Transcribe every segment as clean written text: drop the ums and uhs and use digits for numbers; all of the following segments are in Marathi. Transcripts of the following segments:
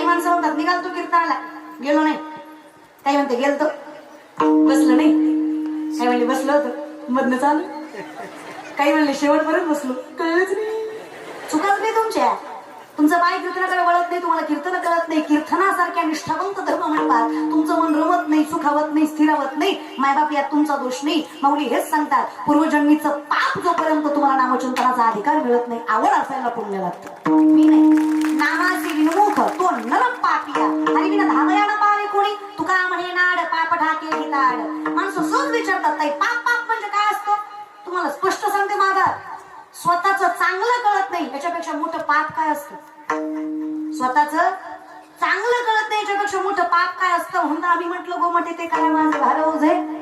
काही माणसं म्हणतात निघाल तू कीर्तनाला, गेलो नाही. काही म्हणते गेलतो, बसलो नाही. काही म्हणले बसलो होतो, मधनं चालू. काही म्हणले शेवटपर्यंत बसलो, कळलंच नाही. चुकाच नाही तुमच्या. तुमचं पाय कीर्तनाकडे वळत नाही, तुम्हाला कीर्तन कळत नाही. कीर्तनासारख्या निष्ठावंत धर्म म्हणतात. तुमचं मन रमत नाही, सुखावत नाही, स्थिरावत नाही. मायबाप यात तुमचा दोष नाही. माऊली हेच सांगतात, पूर्वजन्मीचं पाप जोपर्यंत तुम्हाला नामचिंतनाचा अधिकार मिळत नाही, आवड असायला पुण्य लागतं. मी नाही नामाची विनमुख तो नरक पापिया हरिविना धावयानं पावे कोणी. तुका म्हणे नाड पाप ठाके हिताड. माणसं सहज विचारतात ताई पाप पाप म्हणजे काय असतं. तुम्हाला स्पष्ट सांगते मागा, स्वतःच चांगलं कळत नाही याच्यापेक्षा मोठं पाप काय असतं. स्वतःच चांगलं कळत नाही याच्यापेक्षा मोठं पाप काय असतं. म्हणून आम्ही म्हटलं गोमटे ते काय माझं भारवज आहे.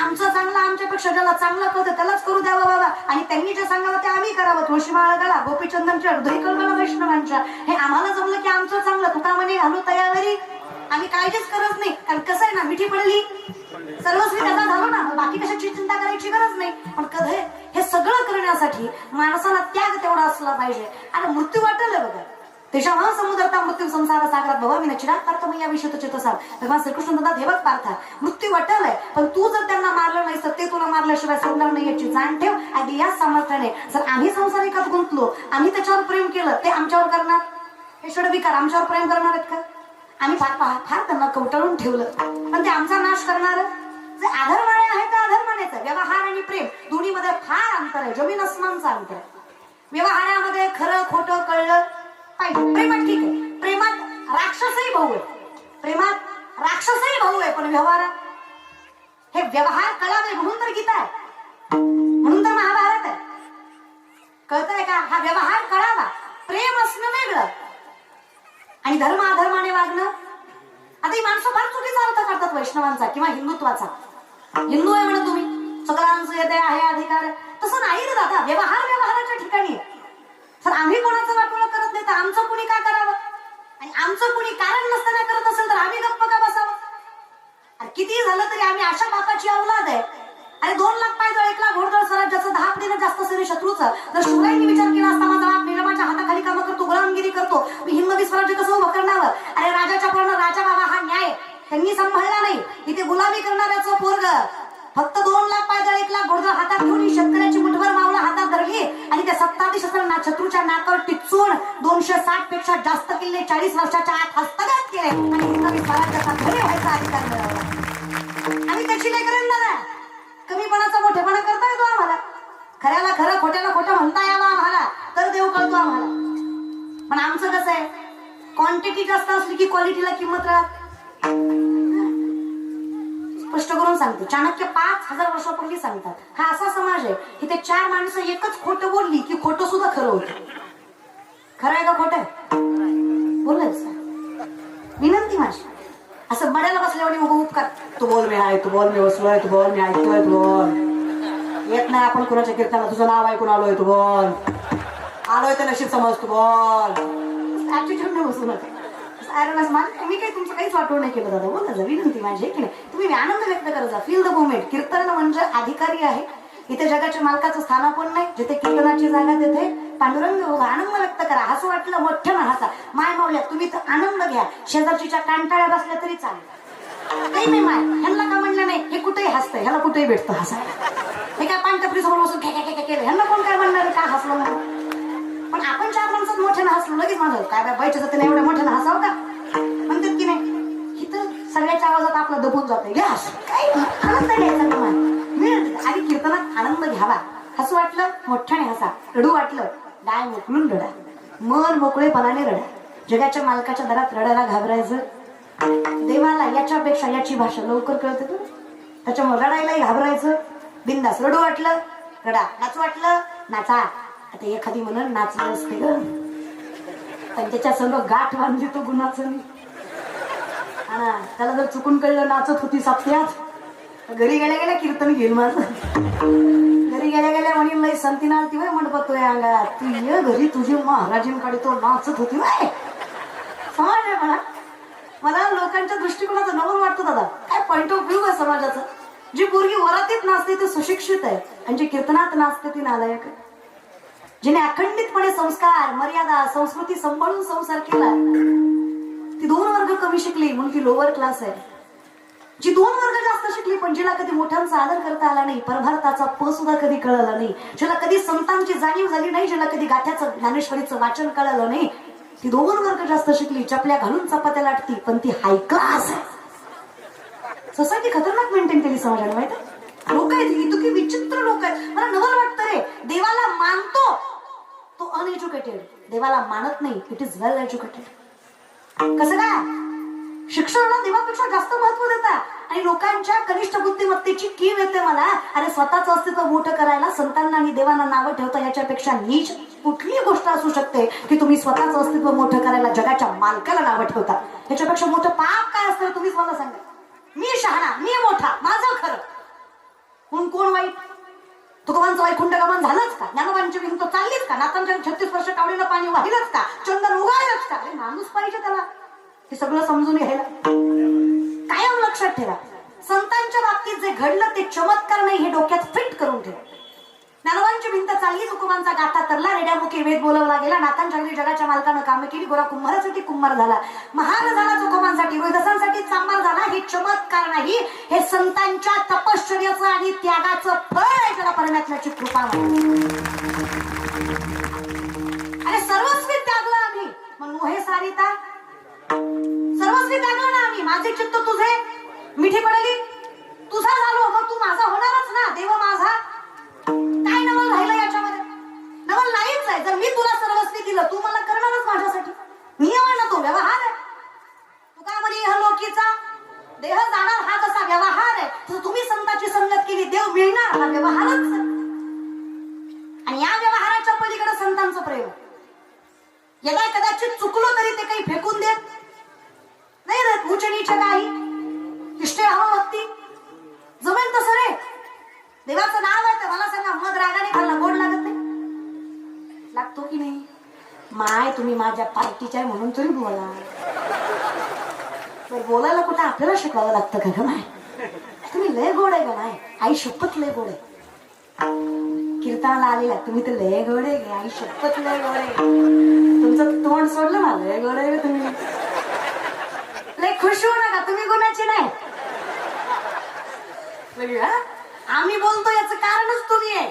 आमचं चांगलं आमच्यापेक्षा ज्याला चांगलं कळतं त्यालाच करू द्यावं बाबा. आणि त्यांनी जे सांगावं ते आम्ही करावं. तुळशी बाळगाला गोपीचंदनच्या हृदय कळवला वैष्णवांच्या. हे आम्हाला जमलं की आमचं चांगलं. तुका म्हणे घालू तयारी, आम्ही काळजीच करत नाही. कारण कसं आहे ना, मिठी पडली सर्वस्वी त्याचा झालो ना, बाकी कशाची चिंता करायची गरज नाही. पण कधी हे सगळं करण्यासाठी माणसाला त्याग तेवढा असला पाहिजे. आणि मृत्यू वाटलं बघा, त्याच्यामुळे समुद्रता मृत्यू संसार सागरात भवा मी चिराग पार्थ मग या विषय चितसाल. भगवान श्रीकृष्ण म्हणतात हे बघ पार्था, मृत्यू वाटलंय पण तू जर त्यांना मारलं नाही तर ते तुला मारल्याशिवाय सोडणार नाही याची जाण ठेव. आणि या सामर्थ्याने जर आम्ही संसारिकात गुंतलो, आम्ही त्याच्यावर प्रेम केलं, ते आमच्यावर करणार. हे षडविकार आमच्यावर प्रेम करणार आहेत का. आम्ही फार त्यांना कवटाळून ठेवलं, पण ते आमचा नाश करणार. जे आधर्माने आहे ते आधर्मानेच. व्यवहार आणि प्रेम दोन्ही मध्ये फार अंतर आहे, जमीन अस्मानचं अंतर आहे. व्यवहारामध्ये खरं खोटं कळलं पाहिजे. प्रेमात ठीक आहे, प्रेमात राक्षसही भाऊ आहे, प्रेमात राक्षसही भाऊ आहे. पण व्यवहारात हे व्यवहार कळावे म्हणून तर गीता आहे, म्हणून तर महाभारत आहे. कळतंय का. हा व्यवहार कळावा, प्रेम असणं वेगळं आणि धर्म अधर्माने वागणं. आता ही माणसं फार चुकीचा अर्थ करतात वैष्णवांचा किंवा हिंदुत्वाचा. हिंदू आहे म्हणत तुम्ही, सगळ्यांचं येते आहे अधिकार. तसं नाही रे दादा. व्यवहार व्यवहाराच्या ठिकाणी. तर आम्ही कोणाचं वाटोळं करत नाही तर आमचं कुणी काय करावं. आणि आमचं कुणी कारण नसताना करत असेल तर आम्ही गप्प का बसावं. आणि किती झालं तरी आम्ही अशा बापाची औलाद आहे. आणि 2 लाख पायदळ 1 लाख घोडदळ स्वराज्याचं 10 पटीनं जास्त सेने शत्रूचं. जर शिवरायांनी विचार केला असता माझा बाप निजामाच्या हाताखाली कामं करतो, गुलामगिरी करतो, मी हिंदवी स्वराज्य कसं उभं करणार. अरे राजाच्या पूर्ण राजा बाबा हा न्याय त्यांनी सांभाळला नाही. इथे गुलामी करणाऱ्याचं पोरग फक्त 2 लाख पायदळ 1 लाख घोडदळ हातात घेऊन शेतकऱ्याची मुठभर मावळं हातात धरली आणि त्या 27 शस्त्रांना नाकावर टिचून 260 पेक्षा जास्त किल्ले 40 वर्षाच्या आत हस्तगत केले आणि हिंदवी स्वराज्याचा खरे व्हायचा अधिकार मिळवला. आणि त्याची काय करेल दादा. कमीपणाचा मोठेपणा करता येतो आम्हाला. खऱ्याला खरं खोट्याला खोटं म्हणता यावं आम्हाला तर देव कळतो आम्हाला. पण आमचं कसं आहे, क्वांटिटी जास्त असली की क्वालिटीला किंमत राहत. स्पष्ट करून सांगते, चाणक्य 5000 वर्षापूर्वी सांगतात. हा असा समाज आहे की ते 4 माणसं एकच खोटं बोलली की खोटं सुद्धा खरं होतं. खरं आहे का खोटं आहे बोललंच. विनंती माझी, असं बड्याला बसल्यावर मग उपकार, तू बोल मी आहे, तू बोल मी बसलोय, तू बोल मी ऐकतोय, तू बोल. येत नाही आपण कुणाच्या कीर्तनाला, तुझं नाव ऐकून आलोय, तू बोल. आलोय तर नशीब समज, तू बोल. ऍटिट्यूड नाही बसू नका. तुम्ही काही तुमचं काहीच वाटवून नाही केलं दादा. बोला जा, विनंती माझी आहे की नाही. तुम्ही आनंद व्यक्त करत जा. Feel the moment. कीर्तन म्हणजे अधिकारी आहे. इथे जगाच्या मालकाचं स्थान पण नाही. जिथे कीर्तनाची जागा तिथे पांडुरंग उभा. आनंद व्यक्त करा. हसू वाटलं मोठ्यानं हसा. माय मावल्या तुम्ही तर आनंद घ्या. शेजारच्या कांटाळ्या बसल्या तरी चालेल, काही नाही. माय ह्यांना का म्हणलं नाही, हे कुठेही हसतंय, ह्याला कुठेही भेटतं हसायला. हे काय पानटपरी समोर बसून खेळ केलं, ह्यांना कोण काय म्हणणार का हसलं म्हणून. पण आपण 4 माणसात मोठ्यानं हसलो लगेच माझं काय बाय बायच्या जातीने एवढ्या मोठ्यानं हसावं का म्हणतात की नाही. इथं सगळ्याच्या आवाजात आपलं दबून जातंय. काय आनंद घ्यायचा तुम्हाला. आणि कीर्तनात आनंद घ्यावा. हसू वाटलं मोठ्याने हसा, रडू वाटलं डाय मोकळून रडा, मन मोकळेपणाने रडा. जगाच्या मालकाच्या दरात रडायला घाबरायचं. देवाला याच्यापेक्षा याची भाषा लवकर कळते तू. त्याच्यामुळे रडायलाही घाबरायचं. बिंदास. रडू वाटलं रडा, नाचू वाटलं नाचा. आता एखादी म्हणून नाचलं असते ग, पण त्याच्या संग गाठ बांधली तो गुणाचं. हा त्याला जर चुकून कळलं नाचत होती सप्त्यात, घरी गेल्या गेल्या कीर्तन घेईल माझं. घरी गेल्या गेल्या म्हणून लई संतीन आलती वय म्हणत तोय अंगात, तू ये घरी तुझी महाराजींकडे तो नाचत होती वय. समाज आहे म्हणा. मला लोकांच्या दृष्टिकोनाचं नवल वाटतं दादा. काय पॉइंट ऑफ व्ह्यू आहे समाजाचं. जी पोरगी वरातीत नाचते ती सुशिक्षित आहे आणि जी कीर्तनात नाचते ती नालायक आहे. जिने अखंडितपणे संस्कार मर्यादा संस्कृती सांभाळून संसार केला कमी शिकली म्हणून ती लोअर क्लास आहे. जी 2 वर्ग जास्त शिकली पण जिला कधी मोठ्यांचा आदर करता आला नाही, परभारताचा प सुद्धा कधी कळला नाही, जिला कधी संतांची जाणीव झाली नाही, जिला कधी गाथ्याचं ज्ञानेश्वरीचं वाचन कळलं नाही, ती 2 वर्ग जास्त शिकली, चपल्या घालून चपात्या लाटती, पण ती हाय क्लास आहे. सोसायटी खतरनाक मेंटेन केली समाजाने. माहिती लोक आहेत इतकी विचित्र लोक आहेत. मला नवल वाटतं रे, देवाला मानतो तो अनएज्युकेटेड, देवाला मानत नाही इट इज वेल एज्युकेटेड. कसं काय? शिक्षणाला देवापेक्षा जास्त महत्व देतात आणि लोकांच्या कनिष्ठ बुद्धिमत्तेची कीव येते मला. अरे स्वतःचं अस्तित्व मोठं करायला संतांना आणि देवांना नावं ठेवता याच्यापेक्षा नीच कुठली गोष्ट असू शकते की तुम्ही स्वतःचं अस्तित्व मोठं करायला जगाच्या मालकाला नावं ठेवता. याच्यापेक्षा मोठं पाप काय असतं तुम्हीच मला सांगा. मी शहाणा, मी मोठा, माझं खरं म्हणून कोण वाईट? तुकोबांचं वैकुंठ गमन झालंच का? ज्ञानोबांची भिंत चाललीच का? नाथांच्या 36 वर्ष कावडीला पाणी वाहिलंच का? चंदन उगायलंच का? अरे माणूस पाहिजे त्याला हे सगळं समजून घ्यायला. कायम लक्षात ठेवा, संतांच्या बाबतीत जे घडलं ते चमत्कार नाही हे डोक्यात फिट करून ठेवा. ज्ञानोबांची भिंत चालली, तुकोबांचा गाथा तरला, रेड्यामुखी वेद बोलवला गेला, नाथांच्या घरी जगाच्या मालकानं कामं केली, गोरा कुंभारासाठी कुंभार झाला, महान झाला, तुकोबांसाठी रोहिदासांसाठी चांभार झाला. हे चमत्कार नाही, हे संतांच्या तपश्चर्याचं आणि त्यागाचं फळ आहे, त्याला परमात्म्याची कृपा. अरे सर्वस्वी त्यागलं आम्ही, मग मोहे सारिता सर्वस्वी त्यागलं ना आम्ही. माझे चित्त तुझे मिठी पडली, तुझा झालो मग तू माझा होणारच ना. देव माझा काय नवल राहिलं याच्यामध्ये? नवल नाहीच आहे. जर मी तुला सर्वस्वी दिलं तू मला करणारच माझ्यासाठी. नियम आहे ना, तो व्यवहार आहे. तू काय म्हणे इहलोकीचा देह जाणार हा कसा व्यवहार आहे, तर तुम्ही संतांची संगत केली देव मिळणार हा व्यवहारच आहे. आणि या व्यवहाराच्या पलीकडे संतांचं प्रेम. यदा कदाचित चुकलो तरी ते काही फेकून देत नाही रे. उच्च नीच काही इष्टे हवती जमेल तसं रे. देवाचं नाव आहे तर मला सांगा, मध रागाने खाल्ला गोड लागत नाही? लागतो की नाही? माय तुम्ही माझ्या पार्टीच्या म्हणून तरी बोला. तर बोलायला कुठं आपल्याला शिकवावं लागतं का ग माय? तुम्ही लय गोड आहे का माय? आई शपथ लय गोड आहे. कीर्तनाला आलेला तुम्ही तर लय गोड आहे, आई शपथ लय गोड आहे. तुमचं तोंड सोडलं ना, लय गोड आहे तुम्ही. लय खुश होऊ नका, तुम्ही गुणाची नाही. आम्ही बोलतो याचं कारणच तुम्ही आहे.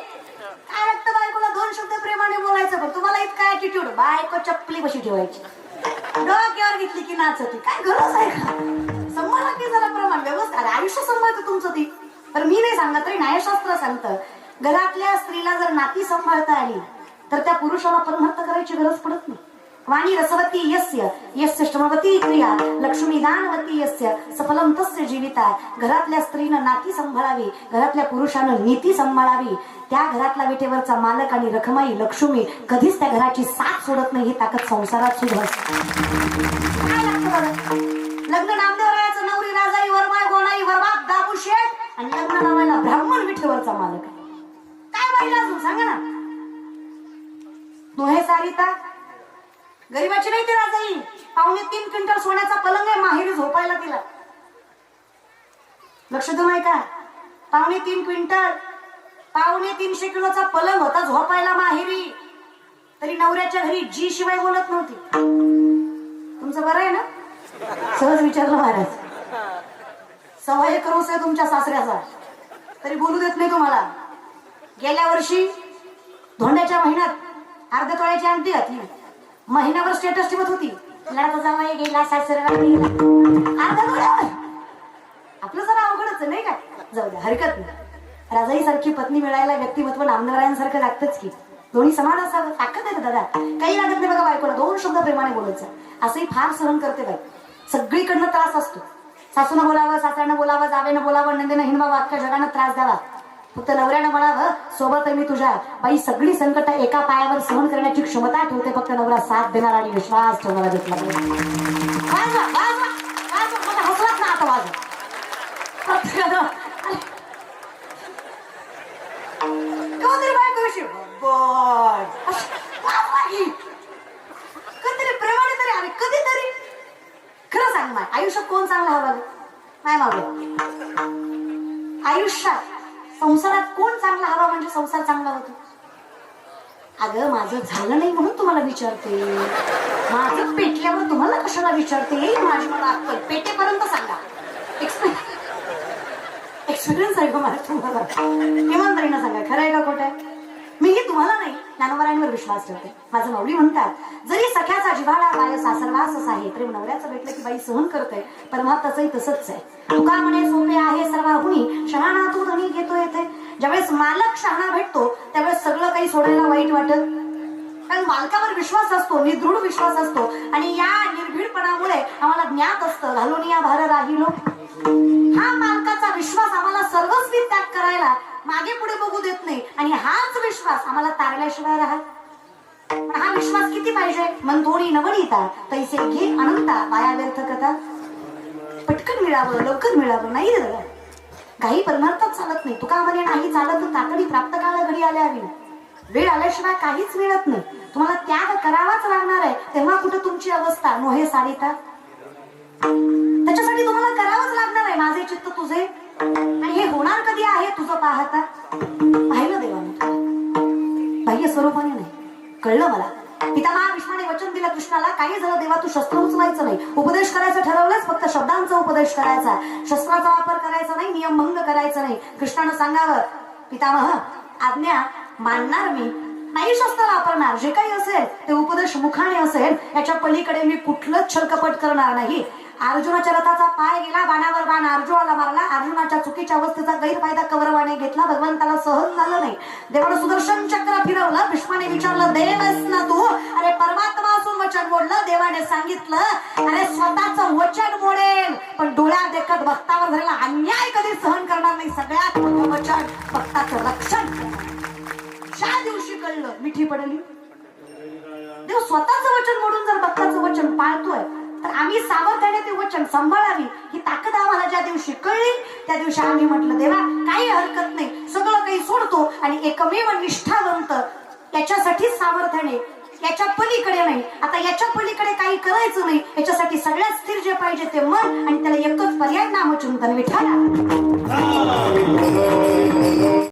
काय लागतं बायकोला 2 शब्द प्रेमाने बोलायचं, पण तुम्हाला इतका ऍटिट्यूड. बायको चपली कशी ठेवायची, डोक्यावर घेतली की नाचती. काय गरज आहे का? संभाळा की जरा प्रमाण व्यवस्था. आयुष्य सांभाळतं तुमचं ती. तर मी नाही सांगत रे, न्यायशास्त्र सांगतं घरातल्या स्त्रीला जर नाती सांभाळता आली तर त्या पुरुषाला परमार्थ करायची गरज पडत नाही. वाणी रसवती यस्य यस्य श्रमवती क्रिया लक्ष्मी दानवती यस्य सफलम तस्य जीविता. घरातल्या स्त्रीनं नाती सांभाळावी, घरातल्या पुरुषानं नीती सांभाळावी. त्या घरातला विटेवरचा मालक आणि रखमाई लक्ष्मी कधीच त्या घराची साथ सोडत नाही. ही ताकद संसारात सुद्धा असते. काय लागतं बघा? लग्न नामदेवरायाचं नवरी राजाई वरमाय गोणाई वरबाप दाबू शेठ आणि लग्न नावायला ब्राह्मण विठेवरचा मालक आहे. काय पाहिजे अजून सांगा ना? मोहे सारिता गरीबाची नाही ती राजाई. 3.25 क्विंटल सोन्याचा पलंग आहे, माहेरी झोपायला तिला. लक्ष देऊ नाही का? 3.25 क्विंटल 350 किलोचा पलंग होता झोपायला माहेरी. तरी नवऱ्याच्या घरी जी शिवाय बोलत नव्हती. तुमचं बरं आहे ना? सहज विचारलं महाराज. 1.25 एकर ऊस आहे तुमच्या सासऱ्याचा, तरी बोलू देत नाही तुम्हाला. गेल्या वर्षी धोंड्याच्या महिन्यात अर्ध्या तोळ्याची अंगठी घातली. महिन्याभर स्टेटस ठेवत होती, लढा जावाई गेला सासरा अर्ध्या तोळ्यावर. आपलं जरा अवघडच नाही का? जाऊ द्या, हरकत नाही. राजाई सारखी पत्नी मिळायला व्यक्तिमत्व नामदेवरायांसारखं लागतच की. दोन्ही समान असावं, ताकद आहे दादा. काही लागत नाही बघा बायकोला. 2 शब्द प्रेमाने बोलायचं. असंही फार सहन करते बाई. सगळीकडनं त्रास असतो. सासूनं बोलावं, सासऱ्यानं बोलावं, जावेनं बोलावं, नंदेनं हिंडवावं, अख्ख्या जगानं त्रास द्यावा. फक्त नवऱ्यानं म्हणावं सोबत आहे मी तुझ्या. बाई सगळी संकट एका पायावर सहन करण्याची क्षमता ठेवते, फक्त नवरा साथ देणार आणि विश्वास ठेवणारा घेतला. हसलाच ना आता वाज कधीतरी प्रेमाने तरी. अरे कधीतरी खरं सांग माय, आयुष्यात कोण चांगला हवा नाही मागं? आयुष्यात संसारात कोण चांगला हवा म्हणजे संसार चांगला होतो. अगं माझं झालं नाही म्हणून तुम्हाला विचारते. माझं पेटल्यावर तुम्हाला कशाला विचारते? माझी मला अक्कल पेटेपर्यंत सांगा. एक्सपिरियन्स आहे का मला तुम्हाला? इमानदारीनं सांगा, खरं आहे का खोटं आहे? मीही तुम्हाला नाही, ज्ञानोबारायांवर विश्वास ठेवते. माझं माऊली म्हणतात, जरी सख्याचा जिव्हाळा बाय सासरवासच आहे, प्रेम नवऱ्याचं भेटलं की बाई सहन करते. परमात्माचंही तसंच आहे. तुका म्हणे सोपे आहे सर्वाहुनी, शहाणा तू धनी घेतो येथे. ज्यावेळेस मालक शहाणा भेटतो त्यावेळेस सगळं काही सोडायला वाईट वाटत. कारण मालकावर विश्वास असतो, निदृढ विश्वास असतो. आणि या निर्भीडपणामुळे आम्हाला ज्ञात असतं, घालून या भार राहिलो. हा मालकाचा विश्वास आम्हाला सर्वस्वी त्याग करायला मागे पुढे बघू देत नाही. आणि हाच विश्वास आम्हाला तारल्याशिवाय राहत. हा विश्वास किती पाहिजे? मन थोडी नवनीता तैसे घे अनंता, वाया व्यर्थ कथा. पटकन मिळावं, लवकर मिळावं नाही रे दादा. काही परमार्थात चालत नाही. तुका म्हणे नाही चालत तर तातडी प्राप्त काळ घडी आल्या हवी. वेळ आल्याशिवाय काहीच मिळत नाही. तुम्हाला त्याग करावाच लागणार आहे. तेव्हा कुठं तुमची अवस्था नोहे सारिता. त्याच्यासाठी तुम्हाला करावंच लागणार आहे. माझे चित्त तुझे. आणि हे होणार कधी आहे? तुझं पाहता. पाहिलं देवाने, बाह्य स्वरूपाने नाही. कळलं मला. पितामहा भीष्माने वचन दिलं कृष्णाला, काही झालं देवा तू शस्त्र उचलायचं नाही. उपदेश करायचं ठरवलंच, फक्त शब्दांचा उपदेश करायचा, शस्त्राचा वापर करायचा नाही, नियमभंग करायचा नाही. कृष्णानं सांगावं, पितामह आज्ञा मानणार मी, नाही शस्त्र वापरणार. जे काही असेल ते उपदेश मुखाने असेल, याच्या पलीकडे मी कुठलंच छलकपट करणार नाही. अर्जुनाच्या रथाचा पाय गेला, बाणावर बाण अर्जुनाला मारला. अर्जुनाच्या चुकीच्या अवस्थेचा गैरफायदा कौरवाने घेतला. भगवंताला सहन झालं नाही. देवानं सुदर्शन चक्र फिरवलं. भीष्माने विचारलं, देवच ना तू? अरे परमात्मा असून वचन मोडलं. देवाने सांगितलं, अरे स्वतःच वचन मोडेल पण डोळ्यात देखत भक्तावर झालेला अन्याय कधी सहन करणार नाही. सगळ्यात मोठं वचन भक्ताचं रक्षण. ज्या दिवशी कळलं मिठी पडली, देव स्वतःच वचन मोडून जर भक्ताचं वचन पाळतोय तर आम्ही सामर्थ्याने ते वचन सांभाळावी ही ताकद आम्हाला ज्या दिवशी कळली त्या दिवशी आम्ही म्हटलं, देवा काही हरकत नाही, सगळं काही सोडतो आणि एकमेव निष्ठावंत याच्यासाठी सामर्थ्याने, याच्या पलीकडे नाही. आता याच्या पलीकडे काही करायचं नाही. याच्यासाठी सगळ्यात स्थिर जे पाहिजे ते मन, आणि त्याला एकच पर्याय नामचिंतन. विठ्ठल.